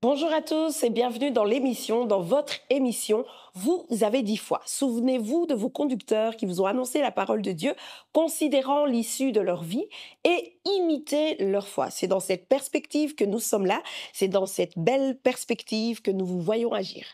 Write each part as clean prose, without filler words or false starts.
Bonjour à tous et bienvenue dans votre émission. Vous avez 10 fois. Souvenez-vous de vos conducteurs qui vous ont annoncé la parole de Dieu, considérant l'issue de leur vie et imitez leur foi. C'est dans cette perspective que nous sommes là. C'est dans cette belle perspective que nous vous voyons agir.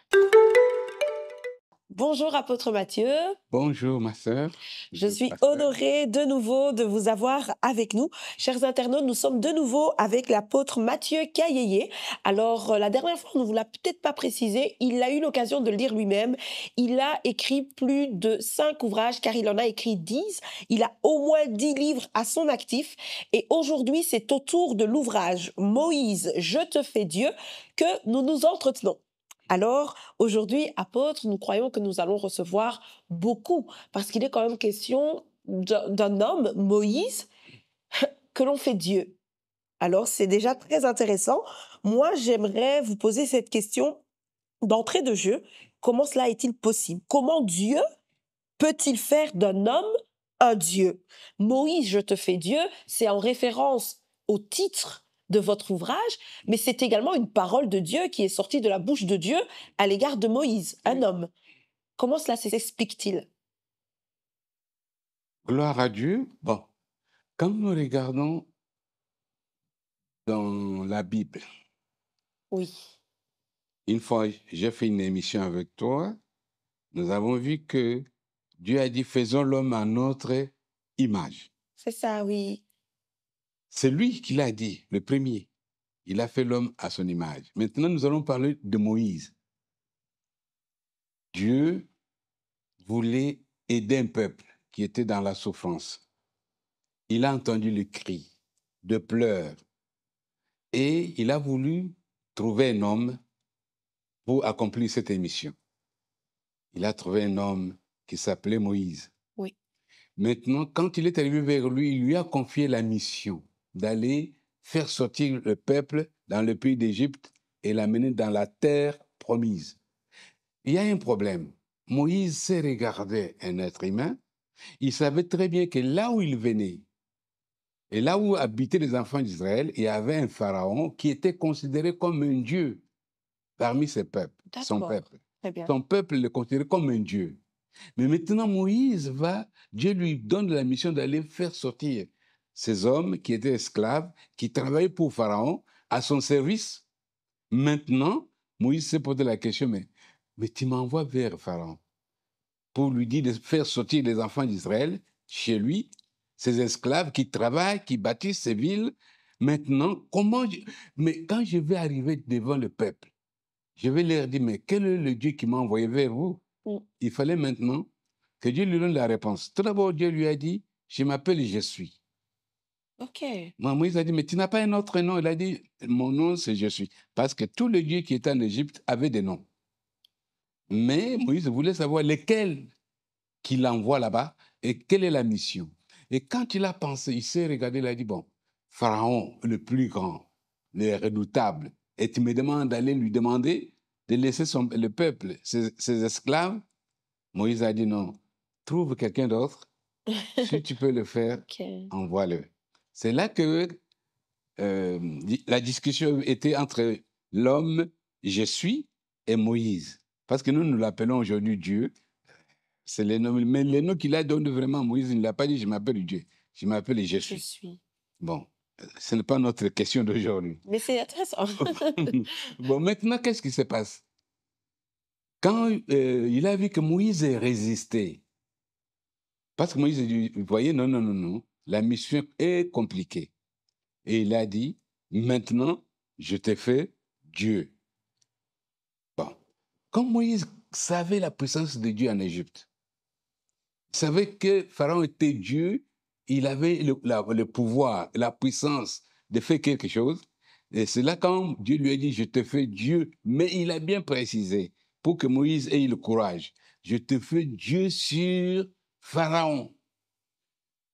Bonjour apôtre Mathieu. Bonjour ma sœur. Je suis pasteur. honorée de nouveau de vous avoir avec nous. Chers internautes, nous sommes de nouveau avec l'apôtre Mathieu Kayeye. Alors, la dernière fois, on ne vous l'a peut-être pas précisé, il a eu l'occasion de le lire lui-même. Il a écrit plus de 5 ouvrages, car il en a écrit 10. Il a au moins 10 livres à son actif. Et aujourd'hui, c'est au tour de l'ouvrage « Moïse, je te fais Dieu » que nous nous entretenons. Alors, aujourd'hui, apôtre, nous croyons que nous allons recevoir beaucoup, parce qu'il est quand même question d'un homme, Moïse, que l'on fait Dieu. Alors, c'est déjà très intéressant. Moi, j'aimerais vous poser cette question d'entrée de jeu. Comment cela est-il possible? Comment Dieu peut-il faire d'un homme un Dieu? Moïse, je te fais Dieu, c'est en référence au titre de votre ouvrage, mais c'est également une parole de Dieu qui est sortie de la bouche de Dieu à l'égard de Moïse, un homme. Comment cela s'explique-t-il? Gloire à Dieu. Bon, quand nous regardons dans la Bible, Oui, une fois j'ai fait une émission avec toi, nous avons vu que Dieu a dit faisons l'homme à notre image. c'est ça, oui. C'est lui qui l'a dit, le premier. Il a fait l'homme à son image. Maintenant, nous allons parler de Moïse. Dieu voulait aider un peuple qui était dans la souffrance. Il a entendu le cri de pleurs et il a voulu trouver un homme pour accomplir cette mission. Il a trouvé un homme qui s'appelait Moïse. Oui. Maintenant, quand il est arrivé vers lui, il lui a confié la mission d'aller faire sortir le peuple dans le pays d'Égypte et l'amener dans la terre promise. Il y a un problème. Moïse sait regarder un être humain. Il savait très bien que là où il venait, et là où habitaient les enfants d'Israël, il y avait un pharaon qui était considéré comme un dieu parmi ses peuples, son D'accord. peuple. Très bien. Son peuple le considérait comme un dieu. Mais maintenant, Moïse Dieu lui donne la mission d'aller faire sortir ces hommes qui étaient esclaves, qui travaillaient pour Pharaon, à son service. Maintenant, Moïse s'est posé la question, mais tu m'envoies vers Pharaon pour lui dire de faire sortir les enfants d'Israël chez lui, ces esclaves qui travaillent, qui bâtissent ces villes. Maintenant, mais quand je vais arriver devant le peuple, je vais leur dire, mais quel est le Dieu qui m'a envoyé vers vous? Il fallait maintenant que Dieu lui donne la réponse. Tout d'abord, Dieu lui a dit, je m'appelle Je suis. Ok. Moïse a dit, mais tu n'as pas un autre nom? Il a dit, mon nom c'est Je suis. Parce que tous les dieux qui étaient en Égypte avaient des noms. Mais Moïse voulait savoir lesquels qu'il envoie là-bas et quelle est la mission. Et quand il a pensé, il s'est regardé, il a dit, bon, Pharaon, le plus grand, le redoutable, et tu me demandes d'aller lui demander de laisser le peuple, ses esclaves. Moïse a dit non, trouve quelqu'un d'autre. Si tu peux le faire, Ok. envoie-le. C'est là que la discussion était entre l'homme, je suis, et Moïse. Parce que nous l'appelons aujourd'hui Dieu. C'est les noms, mais les noms qu'il a donnés vraiment à Moïse, il ne l'a pas dit je m'appelle Dieu. Je m'appelle Je Je suis. suis. Bon, ce n'est pas notre question d'aujourd'hui. Mais c'est intéressant. Bon, maintenant, qu'est-ce qui se passe? Quand il a vu que Moïse résistait, parce que Moïse a dit, vous voyez, non, non, non, non, la mission est compliquée. Et il a dit, maintenant, je t'ai fait Dieu. Bon, comme Moïse savait la puissance de Dieu en Égypte, il savait que Pharaon était Dieu, il avait le pouvoir, la puissance de faire quelque chose. Et c'est là quand Dieu lui a dit, je te fais Dieu. Mais il a bien précisé, pour que Moïse ait le courage, je te fais Dieu sur Pharaon.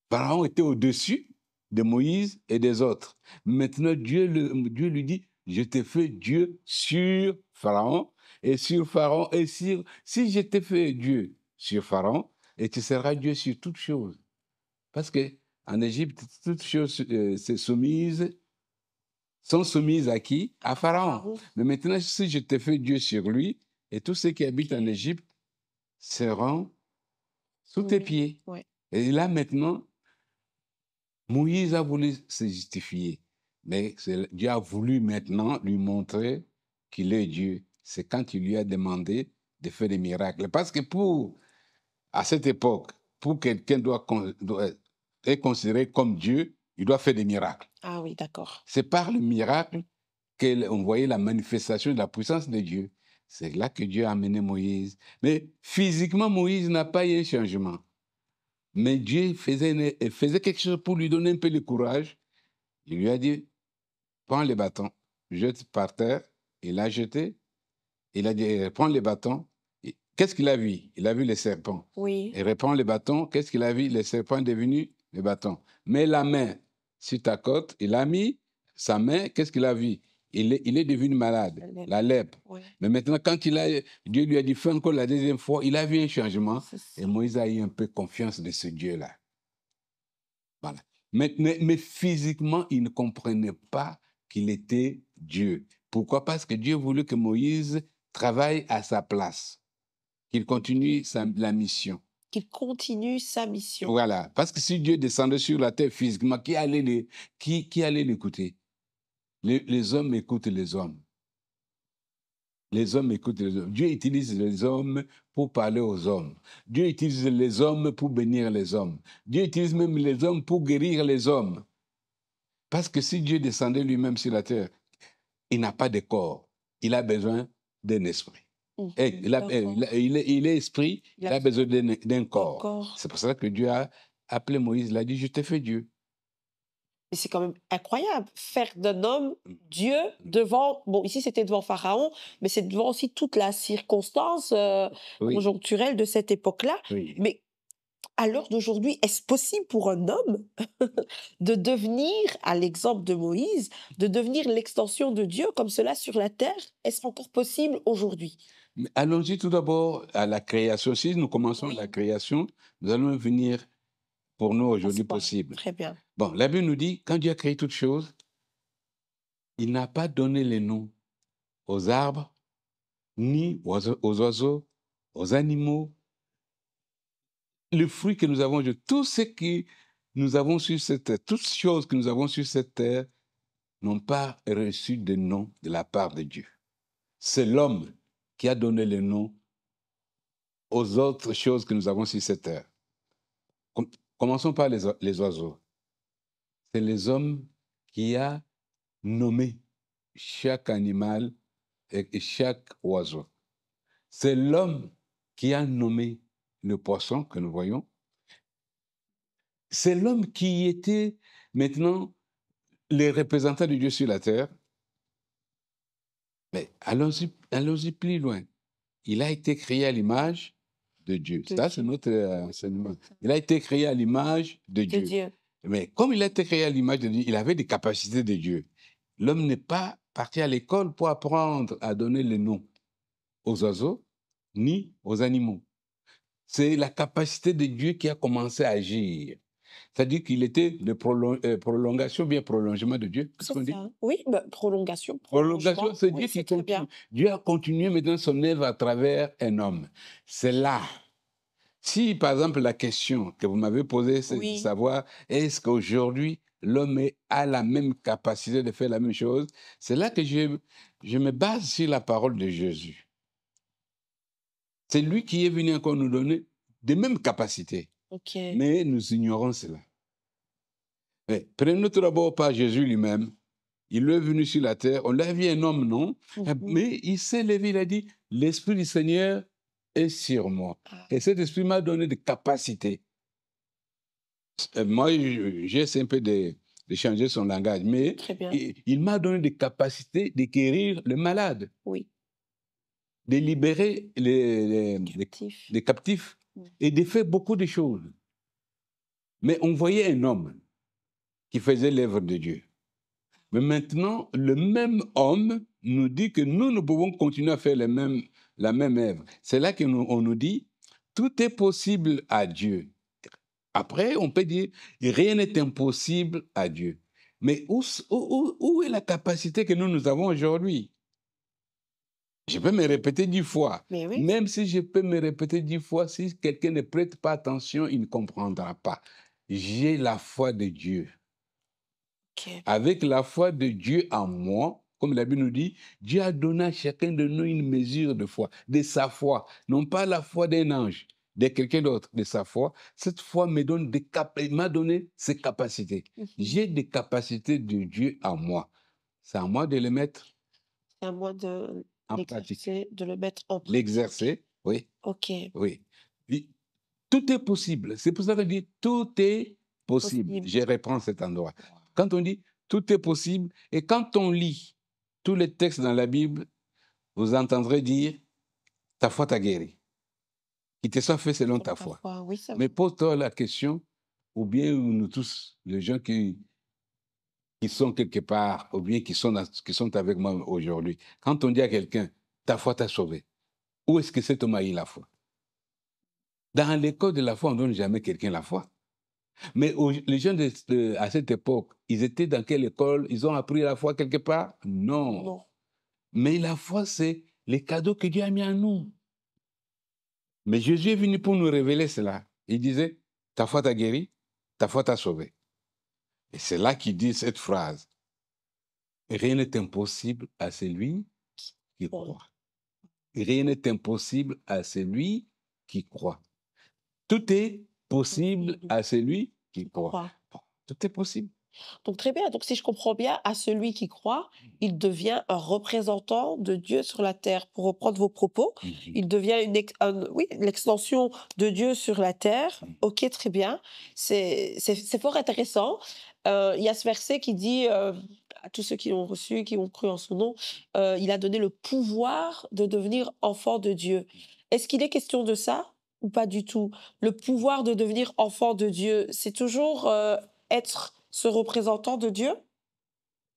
Pharaon était au-dessus de Moïse et des autres. Maintenant, Dieu lui dit, je te fais Dieu sur Pharaon et sur Pharaon et sur... Si je te fais Dieu sur Pharaon, et tu seras Dieu sur toutes choses. Parce que en Égypte, toutes choses c'est soumise sont soumises à qui? À Pharaon. Pharaon. Mais maintenant, si je te fais Dieu sur lui, et tous ceux qui habitent en Ok. Égypte seront sous tes Oui. pieds. Ouais. Et là, maintenant, Moïse a voulu se justifier. Mais Dieu a voulu maintenant lui montrer qu'il est Dieu. C'est quand il lui a demandé de faire des miracles. Parce que à cette époque, pour quelqu'un doit être considéré comme Dieu, il doit faire des miracles. Ah oui, d'accord. C'est par le miracle qu'on voyait la manifestation de la puissance de Dieu. C'est là que Dieu a amené Moïse. Mais physiquement, Moïse n'a pas eu un changement. Mais Dieu faisait quelque chose pour lui donner un peu de courage. Il lui a dit, prends les bâtons, jette par terre. Il a jeté. Il a dit, prends les bâtons. Qu'est-ce qu'il a vu? Il a vu les serpents. Oui. Il reprend les bâtons. Qu'est-ce qu'il a vu? Les serpents devenus les bâtons. Mets la main sur ta côte. Il a mis sa main. Qu'est-ce qu'il a vu? Il est devenu malade, la lèpre. Ouais. Mais maintenant, quand Dieu lui a dit, fais encore la deuxième fois, il a vu un changement. Et Moïse a eu un peu confiance de ce Dieu-là. Voilà. Mais physiquement, il ne comprenait pas qu'il était Dieu. Pourquoi? Parce que Dieu voulait que Moïse travaille à sa place, qu'il continue la mission. Qu'il continue sa mission. Voilà. Parce que si Dieu descendait sur la terre physiquement, qui allait l'écouter? Les hommes écoutent les hommes. Les hommes écoutent les hommes. Dieu utilise les hommes pour parler aux hommes. Dieu utilise les hommes pour bénir les hommes. Dieu utilise même les hommes pour guérir les hommes. Parce que si Dieu descendait lui-même sur la terre, il n'a pas de corps. Il a besoin d'un esprit. Il est esprit, il a besoin d'un corps. C'est pour ça que Dieu a appelé Moïse, il a dit, je t'ai fait Dieu. Mais c'est quand même incroyable, faire d'un homme Dieu devant, bon ici c'était devant Pharaon, mais c'est devant aussi toute la circonstance conjoncturelle de cette époque-là. Oui. Mais à l'heure d'aujourd'hui, est-ce possible pour un homme de devenir, à l'exemple de Moïse, de devenir l'extension de Dieu comme cela sur la terre? Est-ce encore possible aujourd'hui? Allons-y tout d'abord à la création. Si nous commençons la création, nous allons venir pour nous aujourd'hui possible. Très bien. Bon, la Bible nous dit, quand Dieu a créé toutes choses, il n'a pas donné les noms aux arbres, ni aux oiseaux, aux animaux. Le fruit que nous avons, tout ce que nous avons sur cette terre, toutes choses que nous avons sur cette terre n'ont pas reçu de nom de la part de Dieu. C'est l'homme qui a donné le nom aux autres choses que nous avons sur cette terre. Commençons par les oiseaux. C'est les hommes qui a nommé chaque animal et chaque oiseau. C'est l'homme qui a nommé le poisson que nous voyons. C'est l'homme qui était maintenant les représentants de Dieu sur la terre. Mais allons-y plus loin. Il a été créé à l'image de Dieu. Ça, c'est notre enseignement. Il a été créé à l'image de Dieu. Mais comme il a été créé à l'image de Dieu, il avait des capacités de Dieu. L'homme n'est pas parti à l'école pour apprendre à donner les noms aux oiseaux ni aux animaux. C'est la capacité de Dieu qui a commencé à agir. C'est-à-dire qu'il était de prolongation, bien prolongement de Dieu. C'est ça. Oui, prolongation. Prolongation, c'est Dieu qui continue. Dieu a continué maintenant son œuvre à travers un homme. C'est là. Si, par exemple, la question que vous m'avez posée, c'est de savoir est-ce qu'aujourd'hui, l'homme a la même capacité de faire la même chose, c'est là que je me base sur la parole de Jésus. C'est lui qui est venu encore nous donner des mêmes capacités. Mais nous ignorons cela. Mais prenons tout d'abord par Jésus lui-même. Il est venu sur la terre. On l'a vu un homme, non? Mais il s'est levé, il a dit, l'Esprit du Seigneur est sur moi. Et cet Esprit m'a donné des capacités. Moi, j'essaie un peu de changer son langage, mais il m'a donné des capacités de guérir le malade. Oui. De libérer les captifs et de faire beaucoup de choses. Mais on voyait un homme qui faisait l'œuvre de Dieu. Mais maintenant, le même homme nous dit que nous pouvons continuer à faire la même œuvre. C'est là qu'on nous dit, tout est possible à Dieu. Après, on peut dire, rien n'est impossible à Dieu. Mais où est la capacité que nous avons aujourd'hui? Je peux me répéter 10 fois. Mais oui, Même si je peux me répéter 10 fois, si quelqu'un ne prête pas attention, il ne comprendra pas. J'ai la foi de Dieu. ok. Avec la foi de Dieu en moi, comme la Bible nous dit, Dieu a donné à chacun de nous une mesure de foi, de sa foi, non pas la foi d'un ange, de quelqu'un d'autre, de sa foi. Cette foi m'a donné ses capacités. Mhm. J'ai des capacités de Dieu en moi. C'est à moi de les mettre C'est à moi de en pratique. l'exercer, de le mettre en pratique. L'exercer, oui, Ok, oui. Tout est possible. C'est pour ça qu'on dit tout est possible. possible. Je reprends cet endroit. Quand on dit tout est possible, et quand on lit tous les textes dans la Bible, vous entendrez dire ta foi t'a guéri. Qu'il te soit fait selon ta foi. Oui, c'est Mais vrai. pose-toi la question, ou bien nous tous, les gens qui sont quelque part, ou bien qui sont avec moi aujourd'hui, quand on dit à quelqu'un ta foi t'a sauvé, où est-ce que cet homme a eu la foi? Dans l'école de la foi, on ne donne jamais quelqu'un la foi. Mais les gens à cette époque, ils étaient dans quelle école? Ils ont appris la foi quelque part? Non. Non. Mais la foi, c'est les cadeaux que Dieu a mis en nous. Mais Jésus est venu pour nous révéler cela. Il disait, ta foi t'a guéri, ta foi t'a sauvé. Et c'est là qu'il dit cette phrase. Rien n'est impossible à celui qui croit. Rien n'est impossible à celui qui croit. Tout est possible à celui qui croit. Bon, tout est possible. Donc très bien. Donc si je comprends bien, à celui qui croit, il devient un représentant de Dieu sur la terre. Pour reprendre vos propos, il devient oui, l'extension de Dieu sur la terre. Ok, très bien. C'est fort intéressant. Il y a ce verset qui dit à tous ceux qui l'ont reçu, qui ont cru en son nom, il a donné le pouvoir de devenir enfant de Dieu. Est-ce qu'il est question de ça ou pas du tout? Le pouvoir de devenir enfant de Dieu, c'est toujours être ce représentant de Dieu?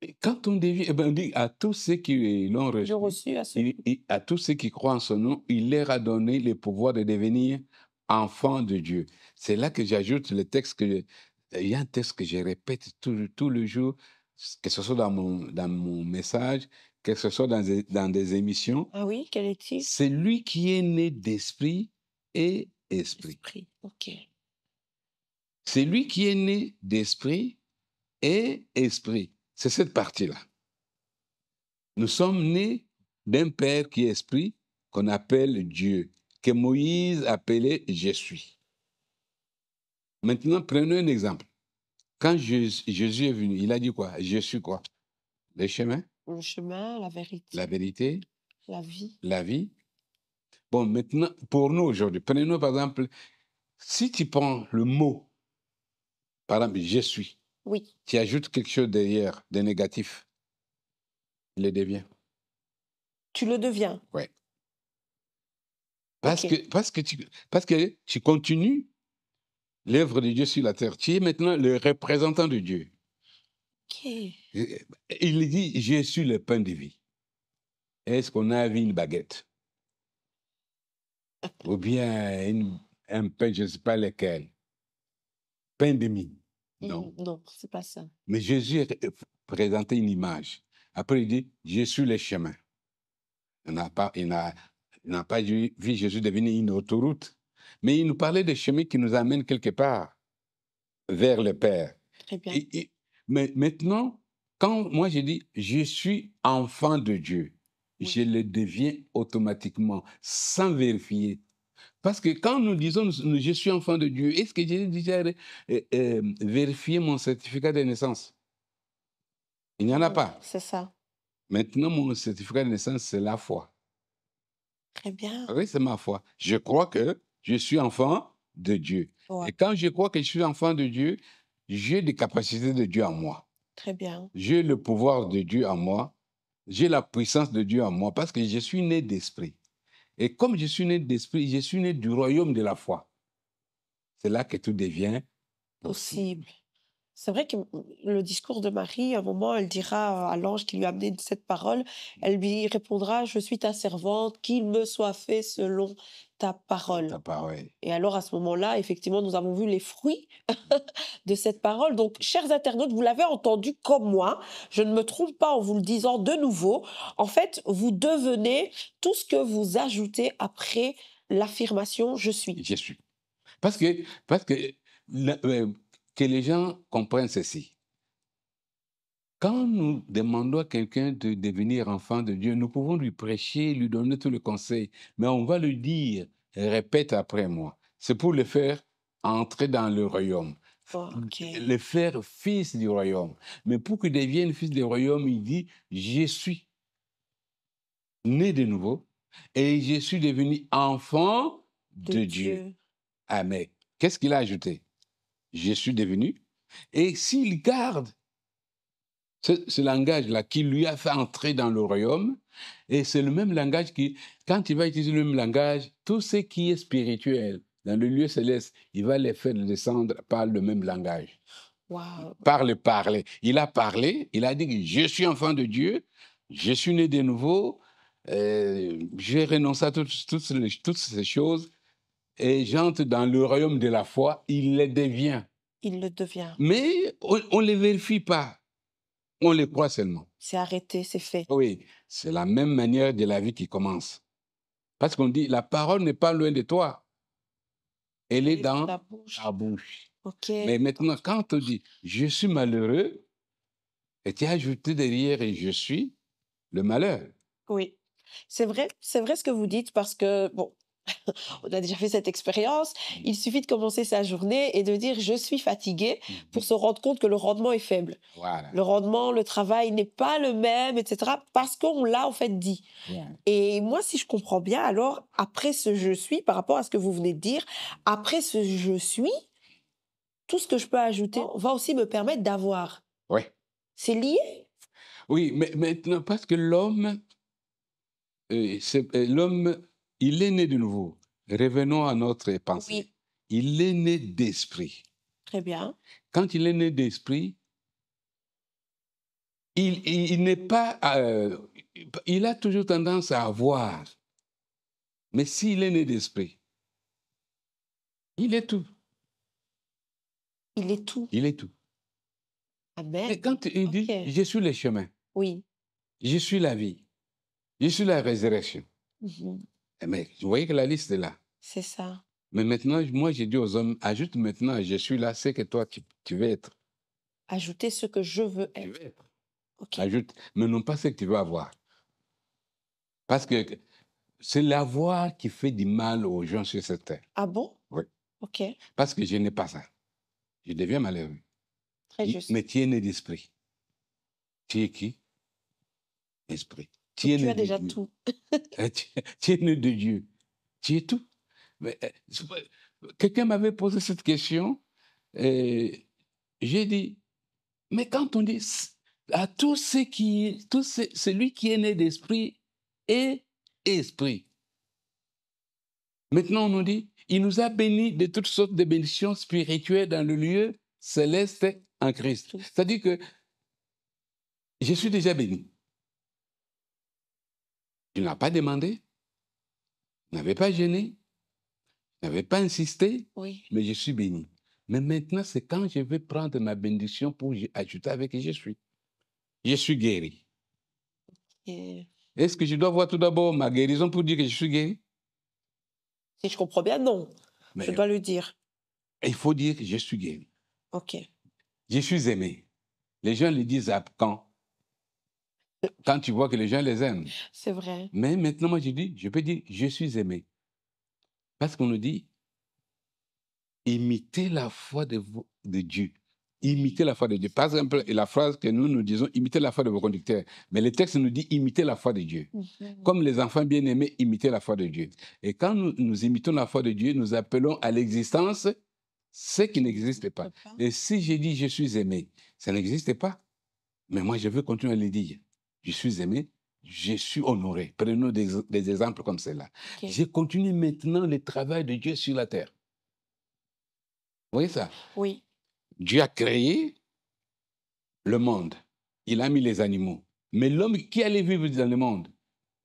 Et quand on devient, eh ben, on dit à tous ceux qui l'ont J'ai reçu, reçu à ceux à tous ceux qui croient en son nom, il leur a donné le pouvoir de devenir enfants de Dieu. C'est là que j'ajoute le texte il y a un texte que je répète tout le jour, que ce soit dans mon message, que ce soit dans des émissions. Ah oui, quel est-il? C'est lui qui est né d'esprit et esprit. Esprit, ok. C'est lui qui est né d'esprit et esprit. C'est cette partie-là. Nous sommes nés d'un Père qui est esprit, qu'on appelle Dieu, que Moïse appelait Je suis. Maintenant, prenons un exemple. Quand Jésus est venu, il a dit quoi? Je suis quoi? Le chemin, Le chemin, la la vérité, vérité, la vie. la vie. Bon, maintenant, pour nous aujourd'hui, prenons par exemple, si tu prends le mot, par exemple, je suis, Oui, tu ajoutes quelque chose derrière, de négatif, il le devient. tu le deviens. Oui. Ok. Parce que tu continues l'œuvre de Dieu sur la terre. Tu es maintenant le représentant de Dieu. Ok. Il dit, je suis le pain de vie. Est-ce qu'on a vu une baguette? Ou bien un pain, je ne sais pas lequel. Pain de mie? Non. Non, c'est pas ça. Mais Jésus a présenté une image. Après, il dit, je suis le chemin. Il n'a pas vu Jésus devenir une autoroute. Mais il nous parlait des chemins qui nous amènent quelque part vers le Père. Très bien. Mais maintenant, quand moi je dis je suis enfant de Dieu, je le deviens automatiquement, sans vérifier. Parce que quand nous disons je suis enfant de Dieu, est-ce que j'ai déjà vérifié mon certificat de naissance? Il n'y en a pas. C'est ça. Maintenant, mon certificat de naissance, c'est la foi. Très bien. Oui, c'est ma foi. Je crois que je suis enfant de Dieu. Ouais. Et quand je crois que je suis enfant de Dieu, j'ai des capacités de Dieu en moi. Très bien. J'ai le pouvoir de Dieu en moi. J'ai la puissance de Dieu en moi parce que je suis né d'esprit. Et comme je suis né d'esprit, je suis né du royaume de la foi. C'est là que tout devient possible. Possible. C'est vrai que le discours de Marie, à un moment, elle dira à l'ange qui lui a amené cette parole, elle lui répondra, je suis ta servante, qu'il me soit fait selon ta parole. ta parole. Et alors, à ce moment-là, effectivement, nous avons vu les fruits de cette parole. Donc, chers internautes, vous l'avez entendu comme moi. Je ne me trompe pas en vous le disant de nouveau. En fait, vous devenez tout ce que vous ajoutez après l'affirmation « je suis Je suis. Parce que que les gens comprennent ceci. Quand nous demandons à quelqu'un de devenir enfant de Dieu, nous pouvons lui prêcher, lui donner tous les conseils, mais on va lui dire, répète après moi. C'est pour le faire entrer dans le royaume, ». Ok. le faire fils du royaume. Mais pour qu'il devienne fils du royaume, il dit, je suis né de nouveau et je suis devenu enfant de Dieu. Amen. Qu'est-ce qu'il a ajouté? Je suis devenu. Et s'il garde ce langage-là qui lui a fait entrer dans le royaume, et c'est le même langage qui, quand il va utiliser le même langage, tout ce qui est spirituel dans le lieu céleste, il va les faire descendre par le même langage. Wow. Par le parler. Il a parlé, il a dit que je suis enfant de Dieu, je suis né de nouveau, j'ai renoncé à toutes ces choses et j'entre dans le royaume de la foi, il le devient. Il le devient. Mais on ne les vérifie pas, on les croit seulement. C'est arrêté, c'est fait. Oui, c'est la même manière de la vie qui commence. Parce qu'on dit, la parole n'est pas loin de toi. Elle est dans la bouche. ta bouche. Ok. Mais maintenant, quand on dit, je suis malheureux, et tu as ajouté derrière, et je suis le malheur. Oui, c'est vrai ce que vous dites parce que, bon, on a déjà fait cette expérience. Il suffit de commencer sa journée et de dire je suis fatigué pour se rendre compte que le rendement est faible. Voilà. Le rendement, le travail n'est pas le même, etc. parce qu'on l'a en fait dit. Yeah. Et moi, si je comprends bien, alors après ce je suis, par rapport à ce que vous venez de dire, après ce je suis, tout ce que je peux ajouter va aussi me permettre d'avoir. Oui. C'est lié? Oui, mais maintenant, parce que l'homme, il est né de nouveau. Revenons à notre pensée. Oui. Il est né d'esprit. Très bien. Quand il est né d'esprit, il n'est pas... il a toujours tendance à avoir. Mais s'il est né d'esprit, il est tout. Il est tout. Il est tout. Amen. Et quand il dit, je suis le chemin, oui. Je suis la vie, je suis la résurrection. Mais vous voyez que la liste est là. C'est ça. Mais maintenant, moi, j'ai dit aux hommes, ajoute maintenant, je suis là, c'est que toi, tu veux être. Ajouter ce que je veux être. Tu veux être. Okay. Ajoute, mais non pas ce que tu veux avoir. Parce que c'est l'avoir qui fait du mal aux gens sur cette terre. Ah bon? Oui. Ok. Parce que je n'ai pas ça. Je deviens malheureux. Très juste. Mais tu es né d'esprit. Tu es qui? Esprit. Tu as déjà tout. Tu es né de Dieu. Tu es tout. Mais, quelqu'un m'avait posé cette question. J'ai dit, mais quand on dit à celui qui est né d'esprit est esprit. Maintenant, on nous dit, il nous a bénis de toutes sortes de bénédictions spirituelles dans le lieu céleste en Christ. C'est-à-dire que je suis déjà béni. Tu n'as pas demandé, tu n'avais pas gêné, tu n'avais pas insisté, oui. Mais je suis béni. Mais maintenant, c'est quand je vais prendre ma bénédiction pour ajouter avec je suis. Je suis guéri. Est-ce que je dois voir tout d'abord ma guérison pour dire que je suis guéri? Si je comprends bien, non. Mais je dois le dire. Il faut dire que je suis guéri. Ok. Je suis aimé. Les gens le disent quand? Quand tu vois que les gens les aiment. C'est vrai. Mais maintenant, moi, je peux dire je suis aimé. Parce qu'on nous dit, imitez la foi de Dieu. Imitez la foi de Dieu. Par exemple, la phrase que nous disons, imitez la foi de vos conducteurs. Mais le texte nous dit, imitez la foi de Dieu. Comme les enfants bien-aimés, imitez la foi de Dieu. Et quand nous imitons la foi de Dieu, nous appelons à l'existence ce qui n'existe pas. Et si j'ai dit, je suis aimé, ça n'existe pas. Mais moi, je veux continuer à le dire. Je suis aimé, je suis honoré. Prenons des exemples comme cela. Okay. Je continue maintenant le travail de Dieu sur la terre. Vous voyez ça? Oui. Dieu a créé le monde. Il a mis les animaux. Mais l'homme qui allait vivre dans le monde,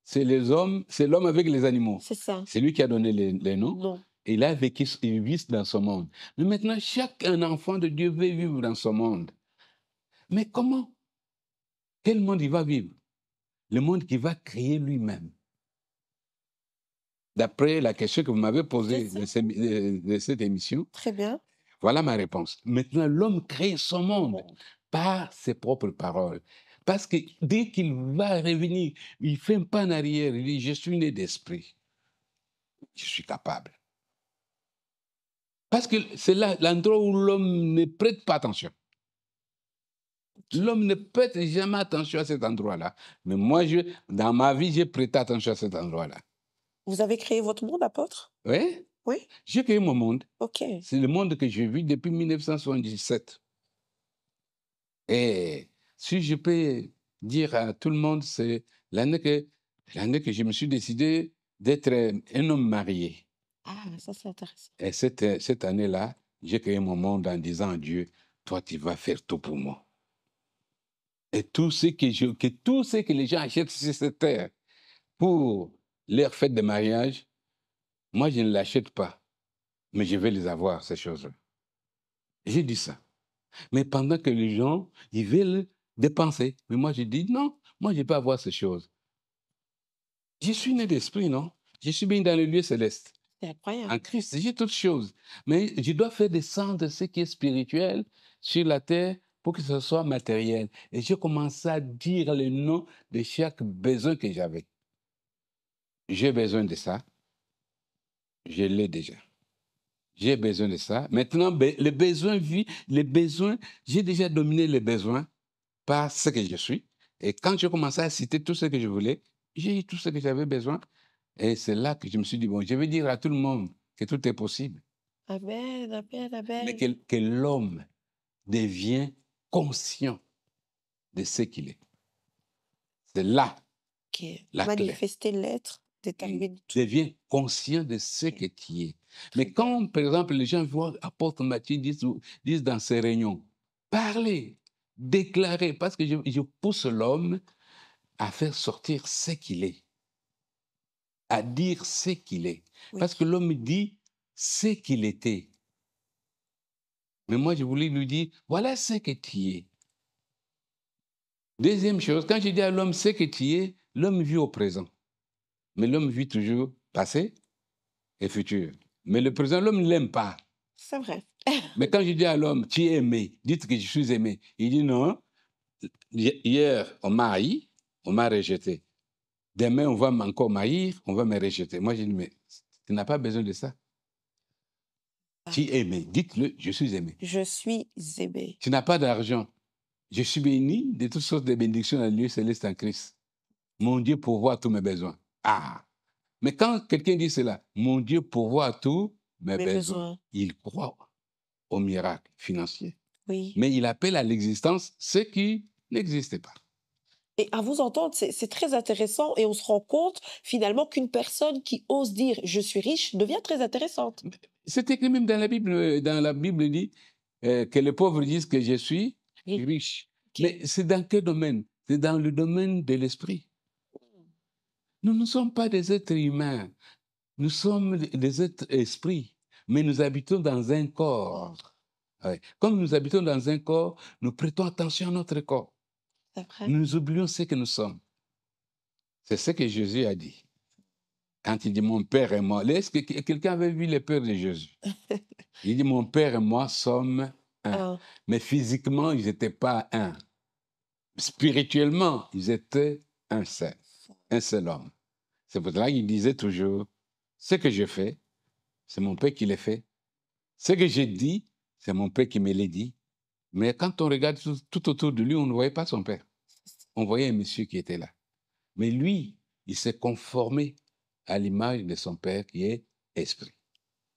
c'est les hommes, c'est l'homme avec les animaux. C'est ça. C'est lui qui a donné les noms. Non. Et il a vécu, il vit dans ce monde. Mais maintenant, chaque enfant de Dieu veut vivre dans ce monde. Mais comment? Quel monde il va vivre? Le monde qu'il va créer lui-même. D'après la question que vous m'avez posée de cette émission, Très bien. voilà ma réponse. Maintenant, l'homme crée son monde Bon. par ses propres paroles. Parce que dès qu'il va revenir, il fait un pas en arrière, il dit, je suis né d'esprit. Je suis capable. Parce que c'est là l'endroit où l'homme ne prête pas attention. L'homme ne prête jamais attention à cet endroit-là. Mais moi, dans ma vie, j'ai prêté attention à cet endroit-là. Vous avez créé votre monde, apôtre? Oui? Oui. J'ai créé mon monde. OK. C'est le monde que je vis depuis 1977. Et si je peux dire à tout le monde, c'est l'année que je me suis décidé d'être un homme marié. Ah, ça c'est intéressant. Et cette année-là, j'ai créé mon monde en disant à Dieu, toi, tu vas faire tout pour moi. Et tout ce que les gens achètent sur cette terre pour leur fête de mariage, moi, je ne l'achète pas. Mais je vais les avoir, ces choses-là. J'ai dit ça. Mais pendant que les gens, ils veulent dépenser. Mais moi, je dis, non, moi, je peux avoir ces choses. Je suis né d'esprit, non? Je suis bien dans le lieu céleste. C'est incroyable. En Christ, j'ai toutes choses. Mais je dois faire descendre ce qui est spirituel sur la terre pour que ce soit matériel. Et j'ai commencé à dire le nom de chaque besoin que j'avais. J'ai besoin de ça. Je l'ai déjà. J'ai besoin de ça. Maintenant, les besoins, j'ai déjà dominé les besoins par ce que je suis. Et quand j'ai commencé à citer tout ce que je voulais, j'ai eu tout ce que j'avais besoin. Et c'est là que je me suis dit, bon, je vais dire à tout le monde que tout est possible. Amen, amen, amen. Mais que l'homme devient conscient de ce qu'il est. C'est là OK. la clé. Manifester l'être, détermine tout. Devient conscient de ce que tu es. Très Mais quand, par exemple, les gens voient apôtre Matthieu disent dans ses réunions, parlez, déclarez, parce que je pousse l'homme à faire sortir ce qu'il est, à dire ce qu'il est. Oui. Parce que l'homme dit ce qu'il était. Mais moi, je voulais lui dire, voilà ce que tu es. Deuxième chose, quand je dis à l'homme ce que tu es, l'homme vit au présent. Mais l'homme vit toujours passé et futur. Mais le présent, l'homme ne l'aime pas. C'est vrai. Mais quand je dis à l'homme, tu es aimé, dites que je suis aimé. Il dit non, hier, on m'a haï, on m'a rejeté. Demain, on va encore m'haïr, on va me rejeter. Moi, je dis, mais tu n'as pas besoin de ça. Tu es aimé, dites-le, je suis aimé. Je suis aimé. Tu n'as pas d'argent. Je suis béni de toutes sortes de bénédictions dans le lieu céleste en Christ. Mon Dieu pourvoit tous mes besoins. Ah! Mais quand quelqu'un dit cela, mon Dieu pourvoit tous mes besoins, il croit au miracle financier. Oui. Mais il appelle à l'existence ce qui n'existait pas. Et à vous entendre, c'est très intéressant et on se rend compte finalement qu'une personne qui ose dire « je suis riche » devient très intéressante. C'est écrit même dans la Bible. Dans la Bible, il dit que les pauvres disent que je suis riche. Okay. Mais c'est dans quel domaine? C'est dans le domaine de l'esprit. Nous ne sommes pas des êtres humains. Nous sommes des êtres esprits. Mais nous habitons dans un corps. Ouais. Comme nous habitons dans un corps, nous prêtons attention à notre corps. Nous oublions ce que nous sommes. C'est ce que Jésus a dit. Quand il dit « mon Père et moi », est-ce que quelqu'un avait vu les pères de Jésus? Il dit « mon Père et moi sommes un ». Mais physiquement, ils n'étaient pas un. Spirituellement, ils étaient un seul homme. C'est pour cela qu'il disait toujours « ce que je fais, c'est mon Père qui le fait. Ce que j'ai dit, c'est mon Père qui me l'a dit. » Mais quand on regarde tout autour de lui, on ne voyait pas son Père. On voyait un monsieur qui était là. Mais lui, il s'est conformé à l'image de son Père qui est esprit.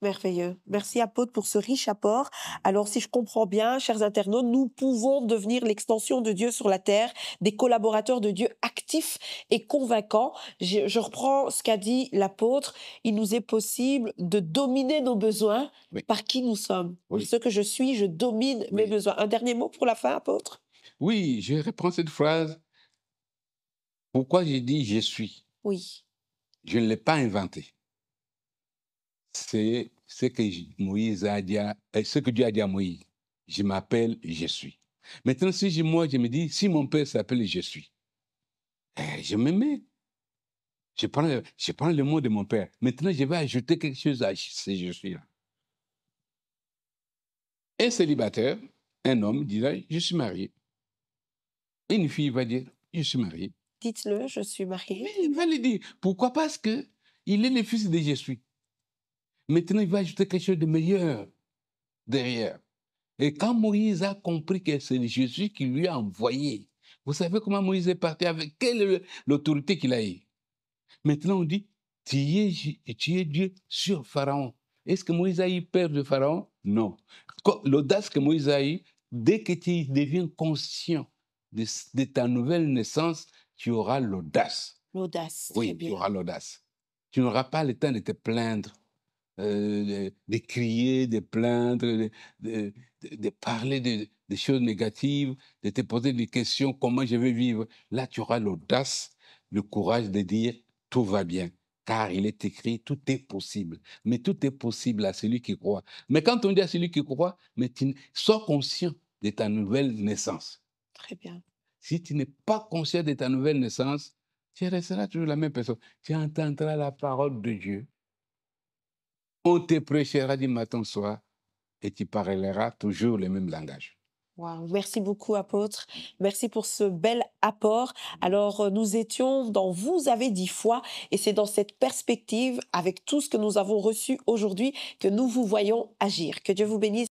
Merveilleux. Merci apôtre pour ce riche apport. Alors si je comprends bien, chers internautes, nous pouvons devenir l'extension de Dieu sur la terre, des collaborateurs de Dieu actifs et convaincants. Je reprends ce qu'a dit l'apôtre. Il nous est possible de dominer nos besoins par qui nous sommes. Oui. Ce que je suis, je domine mes besoins. Un dernier mot pour la fin, apôtre? Oui, je reprends cette phrase. Pourquoi j'ai dit « je suis » Oui. Je ne l'ai pas inventé. C'est ce que Moïse a dit, ce que Dieu a dit à Moïse. Je m'appelle, je suis. Maintenant, si moi, je me dis, si mon père s'appelle je suis, je me mets. Je prends le mot de mon père. Maintenant, je vais ajouter quelque chose à ce je suis-là. Un célibataire, un homme dirait, je suis marié. Une fille va dire, je suis marié. Dites-le, je suis mariée. Mais il va le dire. Pourquoi? Parce que il est le fils de je suis. Maintenant, il va ajouter quelque chose de meilleur derrière. Et quand Moïse a compris que c'est Jésus qui lui a envoyé, vous savez comment Moïse est parti, avec quelle l'autorité qu'il a eue. Maintenant, on dit, tu es Dieu sur Pharaon. Est-ce que Moïse a eu peur de Pharaon? Non. L'audace que Moïse a eue, dès que tu deviens conscient de ta nouvelle naissance, tu auras l'audace. L'audace, très Oui, tu bien. auras l'audace. Tu n'auras pas le temps de te plaindre, de crier, de plaindre, de parler de choses négatives, de te poser des questions, comment je vais vivre. Là, tu auras l'audace, le courage de dire, tout va bien, car il est écrit, tout est possible. Mais tout est possible à celui qui croit. Mais quand on dit à celui qui croit, mais sois conscient de ta nouvelle naissance. Très bien. Si tu n'es pas conscient de ta nouvelle naissance, tu resteras toujours la même personne. Tu entendras la parole de Dieu. On te prêchera du matin au soir et tu parleras toujours le même langage. Wow. Merci beaucoup, apôtre. Merci pour ce bel apport. Alors, nous étions dans Vous avez dit foi, et c'est dans cette perspective, avec tout ce que nous avons reçu aujourd'hui, que nous vous voyons agir. Que Dieu vous bénisse.